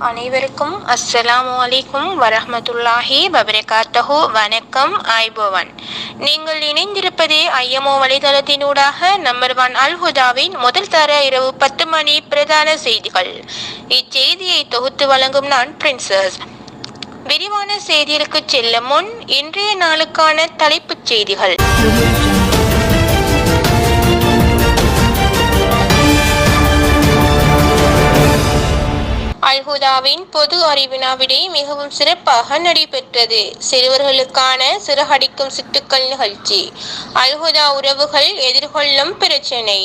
அனைவருக்கும் அஸ்ஸலாமு அலைக்கும் வரஹ்மத்துல்லாஹி வபரகாத்துஹு. வணக்கம், ஐபோவன். நீங்கள் இணைந்திருப்பது ஐஎம்ஓ வலைதளத்தினூடாக நம்பர் 1 அல் ஹுதாவின் முதல் தர இரவு 10 மணி பிரதான செய்திகள். இச்செய்தியை தொகுத்து வழங்கும் நான் பிரின்சஸ். விரிவான செய்திகளுக்கு செல்லும் முன் இன்றைய நாளுக்கான தலைப்புச் செய்திகள். அல் ஹுதாவின் பொது அறிவினா விடை மிகவும் சிறப்பாக நடைபெற்றது. சிறுவர்களுக்கான சிறகடிக்கும் சிட்டுக்கள் நிகழ்ச்சி. அல் ஹுதா உறவுகள் எதிர்கொள்ளும் பிரச்சினை.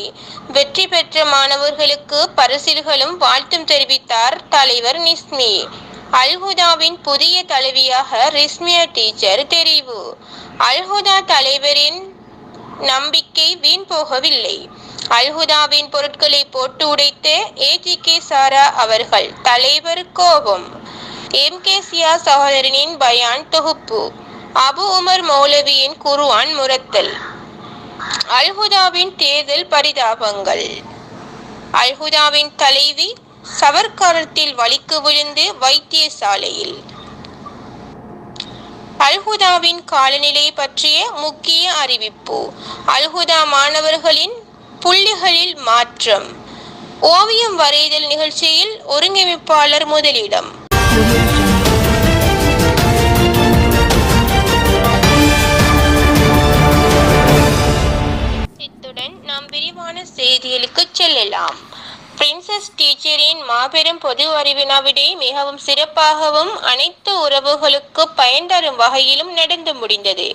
வெற்றி பெற்ற மாணவர்களுக்கு பரிசில்களும் வாழ்த்தும் தெரிவித்தார் தலைவர் நிஸ்மி. அல் ஹுதாவின் புதிய தலைவியாக ரிஸ்மியா டீச்சர் தெரிவு. அல் ஹுதா தலைவரின் நம்பிக்கை வீண் போகவில்லை. அல் ஹுதாவின் பொருட்களை போட்டு உடைத்த ஏஜிகே சாரா அவர்கள். தலைவர் கோபம். எம்கேசியா சகோதரனின் பயான் தொகுப்பு. அபு உமர் மௌலவியின் குர்ஆன் முரத்தல். அல் ஹுதாவின் தேர்தல் பரிதாபங்கள். அல் ஹுதாவின் தலைவி சவர்க்காரத்தில் வலிக்கு விழுந்து வைத்தியசாலையில். அல் ஹுதாவின் காலநிலை பற்றிய முக்கிய அறிவிப்பு. அல் ஹுதா மாணவர்களின் புள்ளிகளில் மாற்றம். ஓவியம் வரைதல் நிகழ்ச்சியில் ஒருங்கிணைப்பாளர் முதலிடம். இத்துடன் நாம் விரிவான செய்திகளுக்கு செல்லலாம். பிரின்சஸ் டீச்சரின் மாபெரும் பொது அறிவினா விடை மிகவும் சிறப்பாகவும் அனைத்து உறவுகளுக்கு பயன் தரும் வகையிலும் நடந்து முடிந்தது.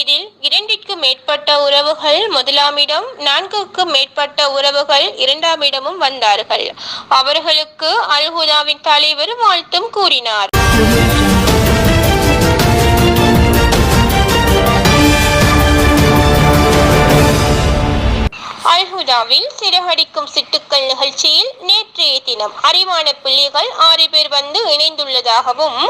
இதில் 2க்கும் மேற்பட்ட உறவுகள் முதலாமிடம், 4க்கும் மேற்பட்ட உறவுகள் 2ஆம் இடமும் வந்தார்கள். அவர்களுக்கு அல் ஹுதாவின் தலைவர் வாழ்த்தும் கூறினார். அல் ஹுதாவில் சிறகடிக்கும் சிட்டுக்கள் நிகழ்ச்சியில் நேற்றைய தினம் அறிவான பிள்ளைகள் 6 பேர் வந்து இணைந்துள்ளதாகவும்,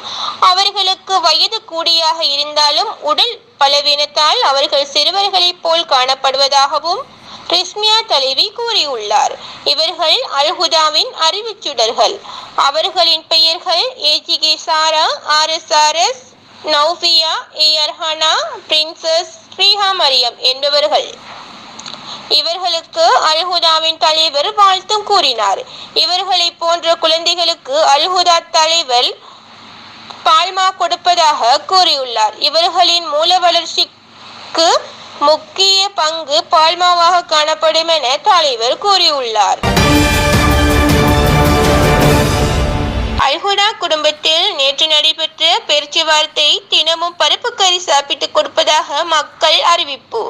அவர்களுக்கு வயது கூடியாக இருந்தாலும் உடல் பலவீனத்தால் அவர்கள் சிறுவர்களைப் போல் காணப்படுவதாகவும் ரிஸ்மியா தலைவி கூறியுள்ளார். இவர்கள் அல் ஹுதாவின் அறிவுச்சுடர்கள். அவர்களின் பெயர்கள் ஏஜிகே சாரா, RSRS, நௌஃபியா, ஏர்ஹானா, பிரின்சஸ் ரீஹா மரியம் என்பவர்கள். இவர்களுக்கு அல் ஹுதாவின் தலைவர் வாழ்த்தும் கூறினார். இவர்களை போன்ற குழந்தைகளுக்கு அல் ஹுதா தலைவர் பால்மா கொடுப்பதாக கூறியுள்ளார். இவர்களின் மூல வளர்ச்சிக்கு முக்கிய பங்கு பால்மாவாக காணப்படும் என தலைவர் கூறியுள்ளார். அல் ஹுதா குடும்பத்தில் நேற்று நடைபெற்ற பேச்சுவார்த்தை. தினமும் பருப்பு கறி சாப்பிட்டு கொடுப்பதாக மக்கள் அறிவிப்பு.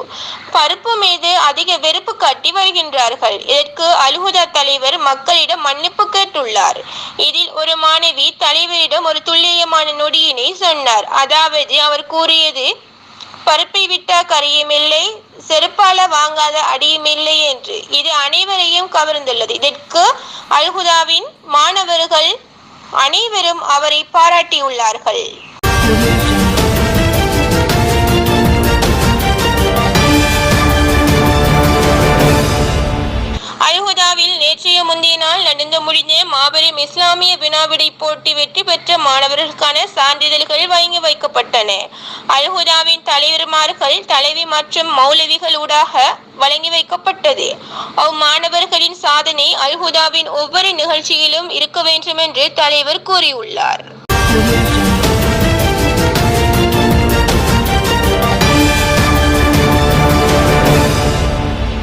பருப்பு மீது அதிக வெறுப்பு காட்டி வருகின்றார்கள். இதற்கு அல் ஹுதா தலைவர் மக்களிடம் மன்னிப்பு கேட்டுள்ளார். இதில் ஒரு மாணவி தலைவரிடம் ஒரு துல்லியமான நொடியினை சொன்னார். அதாவது அவர் கூறியது, பருப்பை விட்டா கறியும் இல்லை, செருப்பால வாங்காத அடியும் இல்லை என்று. இது அனைவரையும் கவர்ந்துள்ளது. இதற்கு அல் ஹுதாவின் மாணவர்கள் அனைவரும் அவரை பாராட்டியுள்ளார்கள். அல் ஹுதாவில் நேற்றைய முந்தைய நாள் நடந்து முடிந்த மாபெரும் இஸ்லாமிய வினாவிடை போட்டி வெற்றி பெற்ற மாணவர்களுக்கான சான்றிதழ்கள் வழங்கி வைக்கப்பட்டன. அல் ஹுதாவின் தலைவர்மார்கள், தலைவி மற்றும் மௌலவிகள் ஊடாக வழங்கி வைக்கப்பட்டது. அவ்மாணவர்களின் சாதனை அல் ஹுதாவின் ஒவ்வொரு நிகழ்ச்சியிலும் இருக்க வேண்டும் என்று தலைவர் கூறியுள்ளார்.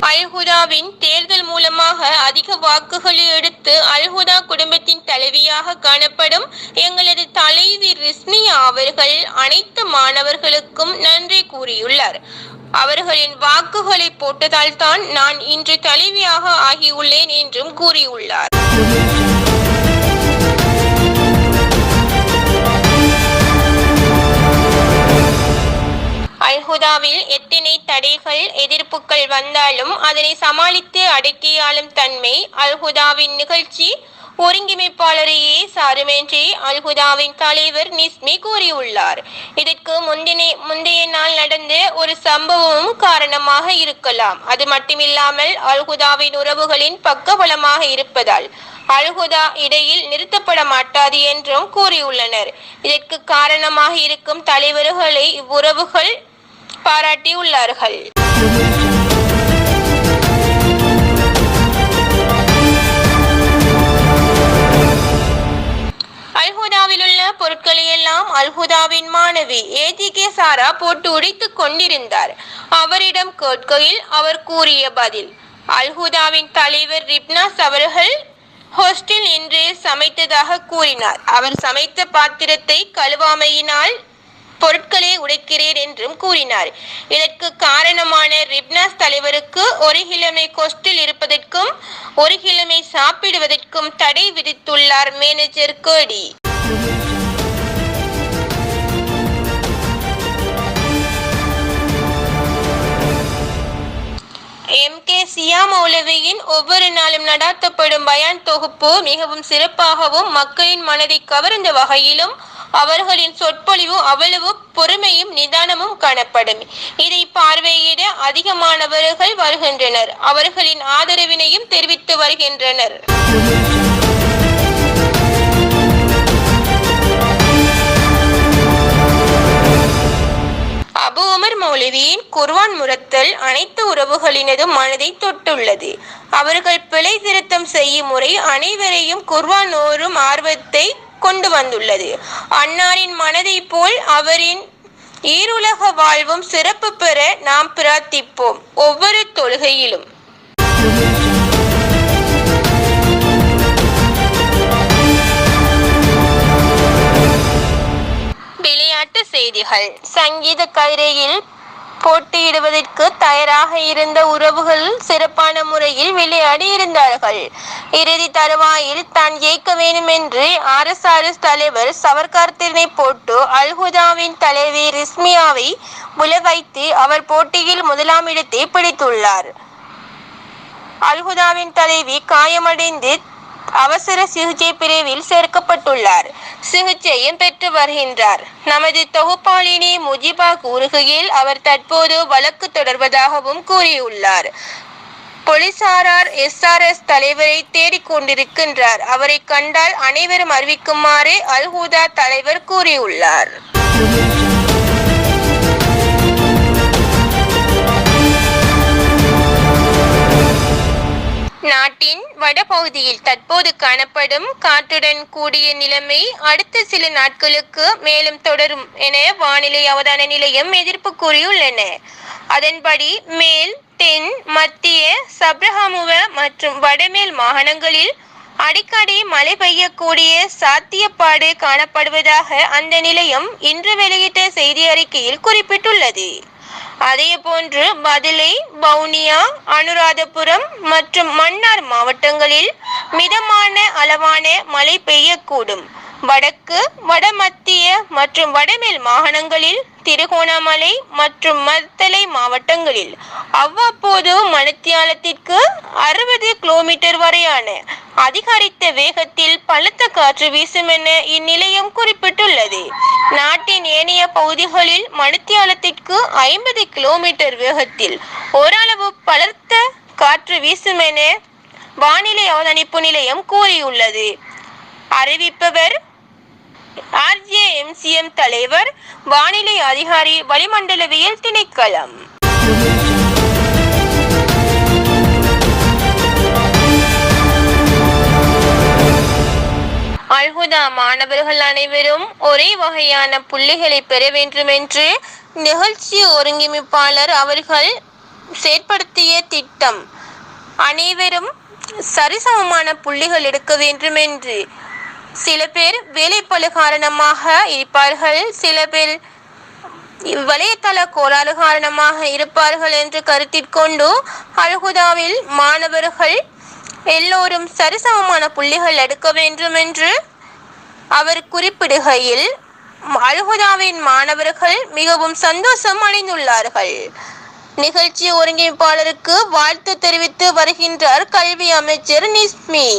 அல் ஹுதாவின் தேர்தல் மூலமாக அதிக வாக்குகளை எடுத்து அல் ஹுதா குடும்பத்தின் தலைவியாக காணப்படும் எங்களது தலைவி ரிஸ்மியா அவர்கள் அனைத்து மாணவர்களுக்கும் நன்றி கூறியுள்ளார். அவர்களின் வாக்குகளை போட்டதால் தான் நான் இன்று தலைவியாக ஆகியுள்ளேன் என்றும் கூறியுள்ளார். அல்ஹுதாவில் எத்தனை தடைகள் எதிர்ப்புகள் வந்தாலும் அதனை சமாளித்து அடக்கியாளும் தன்மை அல்ஹுதாவின் நிகழ்ச்சி ஒருங்கிணைப்பாளரையே சாருமென்று அல்ஹுதாவின் தலைவர் நிஸ்மி கூறியுள்ளார். இதற்கு முந்தைய நாள் நடந்த ஒரு சம்பவமும் காரணமாக இருக்கலாம். அது மட்டுமில்லாமல் அல்ஹுதாவின் உறவுகளின் பக்கபலமாக இருப்பதால் அல்ஹுதா இடையில் நிறுத்தப்பட மாட்டாது என்றும் கூறியுள்ளனர். இதற்கு காரணமாக இருக்கும் தலைவர்களை இவ்வுறவுகள் பாராட்டியுள்ளார்கள். அல்ஹுதாவிலுள்ள பொருட்களை எல்லாம் அல்ஹுதாவின் மாணவி ஏஜிகே சாரா போட்டு உடைத்துக் கொண்டிருந்தார். அவரிடம் கேட்கையில் அவர் கூறிய பதில்: அல்ஹுதாவின் தலைவர் ரிப்னாஸ் அவர்கள் ஹோஸ்டில் இன்று சமைத்ததாக கூறினார். அவர் சமைத்த பாத்திரத்தை கழுவாமையினால் பொருட்களை உடைக்கிறேன் என்றும் கூறினார். இதற்கு காரணமான ரிப்னாஸ் தலைவருக்கு ஒரு கிழமை ஹோஸ்டில் இருப்பதற்கும் ஒரு கிழமை சாப்பிடுவதற்கும் தடை விதித்துள்ளார் மேனேஜர் கோடி. எம்.கே. சியா மௌலவியின் ஒவ்வொரு நாளும் நடாத்தப்படும் பயான் தொகுப்பு மிகவும் சிறப்பாகவும் மக்களின் மனதை கவர்ந்த வகையிலும் அவர்களின் சொற்பொழிவு அவ்வளவு பொறுமையும் நிதானமும் காணப்படும். இதை பார்வையிட அதிகமானவர்கள் வருகின்றனர். அவர்களின் ஆதரவினையும் தெரிவித்து வருகின்றனர். அபு உமர் மௌலவியின் குர்ஆன் முரத்தல் அனைத்து உறவுகளினதும் மனதை தொட்டுள்ளது. அவர்கள் பிழை திருத்தம் செய்யும் முறை அனைவரையும் குர்ஆன் ஓரும் ஆர்வத்தை கொண்டு வந்துள்ளது. அன்னாரின் மனதை போல் அவரின் ஈருலக வாழ்வும் சிறப்பு பெற நாம் பிரார்த்திப்போம். ஒவ்வொரு தொழுகையிலும் விளையாட்டு செய்திகள். சங்கீத கயிறையில் போட்டியிடுவதற்கு தயாராக இருந்த உறவுகள் சிறப்பான முறையில் விளையாடி இருந்தார்கள். இறுதி தருவாயில் தான் ஜெயிக்க வேண்டும் என்று RSRS தலைவர் சவர்கார் திறனை போட்டு அல்ஹுதாவின் தலைவி ரிஸ்மியாவை முல வைத்து அவர் போட்டியில் முதலாம் இடத்தை பிடித்துள்ளார். அல்ஹுதாவின் தலைவி காயமடைந்து அவசர சிகிச்சை பிரிவில் சேர்க்கப்பட்டுள்ளார். சிகிச்சையும் பெற்று வருகின்றார். நமது தொகுப்பாளினி முஜிபா கூறுகையில் அவர் தற்போது வழக்கு தொடர்வதாகவும் கூறியுள்ளார். போலீசாரார் SRS தலைவரை தேடிக்கொண்டிருக்கின்றார். அவரை கண்டால் அனைவரும் அறிவிக்குமாறு அல்ஹுதா தலைவர் கூறியுள்ளார். நாட்டின் வடபகுதியில் தற்போது காணப்படும் காற்றுடன் கூடிய நிலைமை அடுத்த சில நாட்களுக்கு மேலும் தொடரும் என வானிலை அவதான நிலையம் எதிர்ப்பு கூறியுள்ளன. அதன்படி மேல், தென், மத்திய, சப்ரஹமுவ மற்றும் வடமேல் மாகாணங்களில் அடிக்கடி மழை பெய்யக்கூடிய சாத்தியப்பாடு காணப்படுவதாக அந்த நிலையம் இன்று வெளியிட்ட செய்தி அறிக்கையில் குறிப்பிட்டுள்ளது. அதேபோன்று பதுளை, வவுனியா, அனுராதபுரம் மற்றும் மன்னார் மாவட்டங்களில் மிதமான அளவான மழை பெய்யக்கூடும். வடக்கு, வடமத்திய மற்றும் வடமேல் மாகாணங்களில், திருகோணமலை மற்றும் மத்தளை மாவட்டங்களில் அவ்வப்போது மணித்தியாலத்திற்கு 60 கிலோமீட்டர் வரையான அதிகரித்த வேகத்தில் பலத்த காற்று வீசும் என இந்நிலையம் குறிப்பிட்டுள்ளது. நாட்டின் ஏனைய பகுதிகளில் மணித்தியாலத்திற்கு 50 கிலோமீட்டர் வேகத்தில் ஓரளவு பலத்த காற்று வீசும் என வானிலை அவதானிப்பு நிலையம் கூறியுள்ளது. அறிவிப்பவர் RJMCM தலைவர், வானிலை அதிகாரி, வளிமண்டலவியல் திணைக்களம். அல்ஹுதா மாணவர்கள் அனைவரும் ஒரே வகையான புள்ளிகளை பெற வேண்டும் என்று நிகழ்ச்சி ஒருங்கிணைப்பாளர் அவர்கள் செயற்படுத்திய திட்டம். அனைவரும் சரிசமமான புள்ளிகள் எடுக்க வேண்டும் என்று. சில பேர் வேலைப்பளு காரணமாக இருப்பார்கள், சில பேர் வலைத்தள கோளாறு காரணமாக இருப்பார்கள் என்று கருத்திற்கொண்டு அல்ஹுதாவில் மாணவர்கள் எல்லோரும் சரிசமமான புள்ளிகள் எடுக்க வேண்டும் என்று அவர் குறிப்பிடுகையில், அல்ஹுதாவின் மாணவர்கள் மிகவும் சந்தோஷம் அடைந்துள்ளார்கள். நிகழ்ச்சி ஒருங்கிணைப்பாளருக்கு வாழ்த்து தெரிவித்து வருகின்றார் கல்வி அமைச்சர் நிஸ்மி.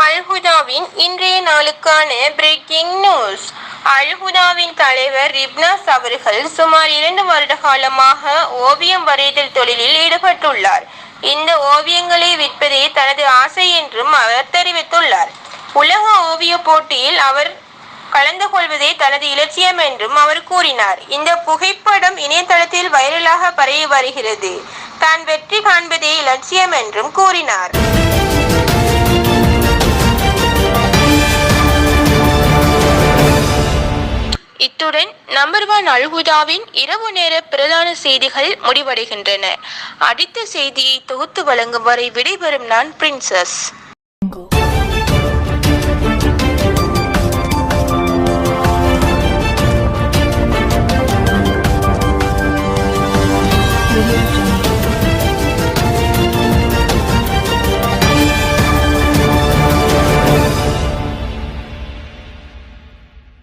அல்ஹுதாவின் இன்றைய நாளுக்கான பிரேக்கிங் நியூஸ். அல்ஹுதாவின் தலைவர் ரிப்னாஸ் அவர்கள் சுமார் 2 வருட காலமாக ஓவியம் வரைதல் தொழிலில் ஈடுபட்டுள்ளார். இந்த ஓவியங்களை விற்பதே தனது ஆசை என்றும் அவர் தெரிவித்துள்ளார். உலக ஓவிய போட்டியில் அவர் கலந்து கொள்வதே தனது இலட்சியம் என்றும் அவர் கூறினார். இந்த புகைப்படம் இணையதளத்தில் வைரலாக பரவி வருகிறது. தான் வெற்றி காண்பதே இலட்சியம் என்றும் கூறினார். இத்துடன் நம்பர் 1 அல்ஹுதாவின் இரவு நேர பிரதான செய்திகள் முடிவடைகின்றன. அடுத்த செய்தியை தொகுத்து வழங்கும் வரை விடைபெறும் நான் பிரின்சஸ்.